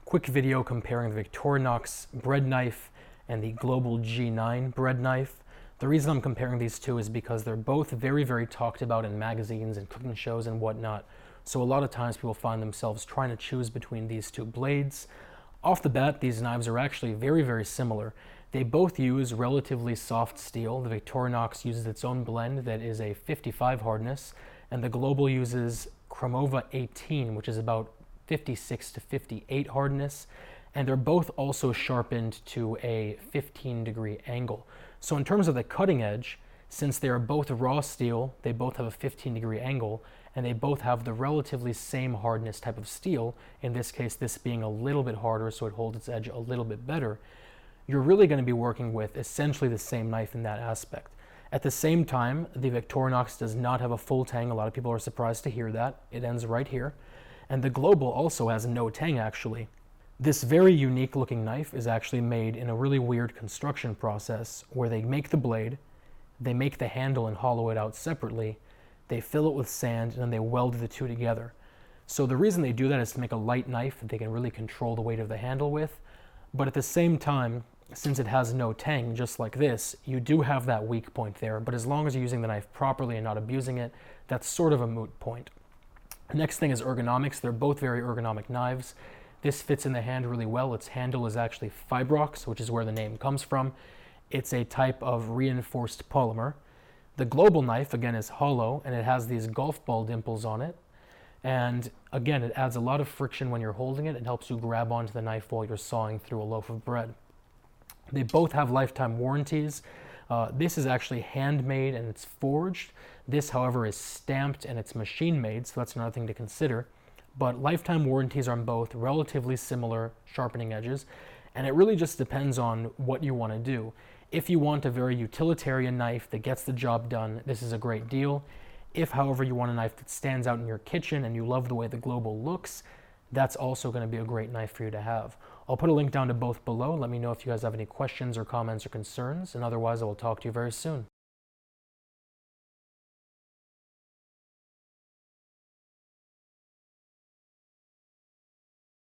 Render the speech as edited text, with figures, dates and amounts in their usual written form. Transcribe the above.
quick video comparing the Victorinox bread knife and the Global G9 bread knife. The reason I'm comparing these two is because they're both very talked about in magazines and cooking shows and whatnot. So a lot of times people find themselves trying to choose between these two blades. Off the bat, these knives are actually very similar. They both use relatively soft steel. The Victorinox uses its own blend that is a 55 hardness, and the Global uses Cromova 18, which is about 56 to 58 hardness, and they're both also sharpened to a 15-degree angle. So in terms of the cutting edge, since they are both raw steel, they both have a 15-degree angle, and they both have the relatively same hardness type of steel, in this case this being a little bit harder so it holds its edge a little bit better, you're really going to be working with essentially the same knife in that aspect. At the same time, the Victorinox does not have a full tang. A lot of people are surprised to hear that. It ends right here. And the Global also has no tang actually. This very unique looking knife is actually made in a really weird construction process where they make the blade, they make the handle and hollow it out separately, they fill it with sand, and then they weld the two together. So the reason they do that is to make a light knife that they can really control the weight of the handle with. But at the same time, since it has no tang, just like this, you do have that weak point there, but as long as you're using the knife properly and not abusing it, that's sort of a moot point. Next thing is ergonomics. They're both very ergonomic knives. This fits in the hand really well. Its handle is actually Fibrox, which is where the name comes from. It's a type of reinforced polymer. The Global knife, again, is hollow, and it has these golf ball dimples on it. And again, it adds a lot of friction when you're holding it. It helps you grab onto the knife while you're sawing through a loaf of bread. They both have lifetime warranties. This is actually handmade and it's forged. This, however, is stamped and it's machine made, so that's another thing to consider. But lifetime warranties are on both, relatively similar sharpening edges, and it really just depends on what you want to do. If you want a very utilitarian knife that gets the job done, this is a great deal. If, however, you want a knife that stands out in your kitchen and you love the way the Global looks, that's also going to be a great knife for you to have. I'll put a link down to both below. Let me know if you guys have any questions or comments or concerns, and otherwise I will talk to you very soon.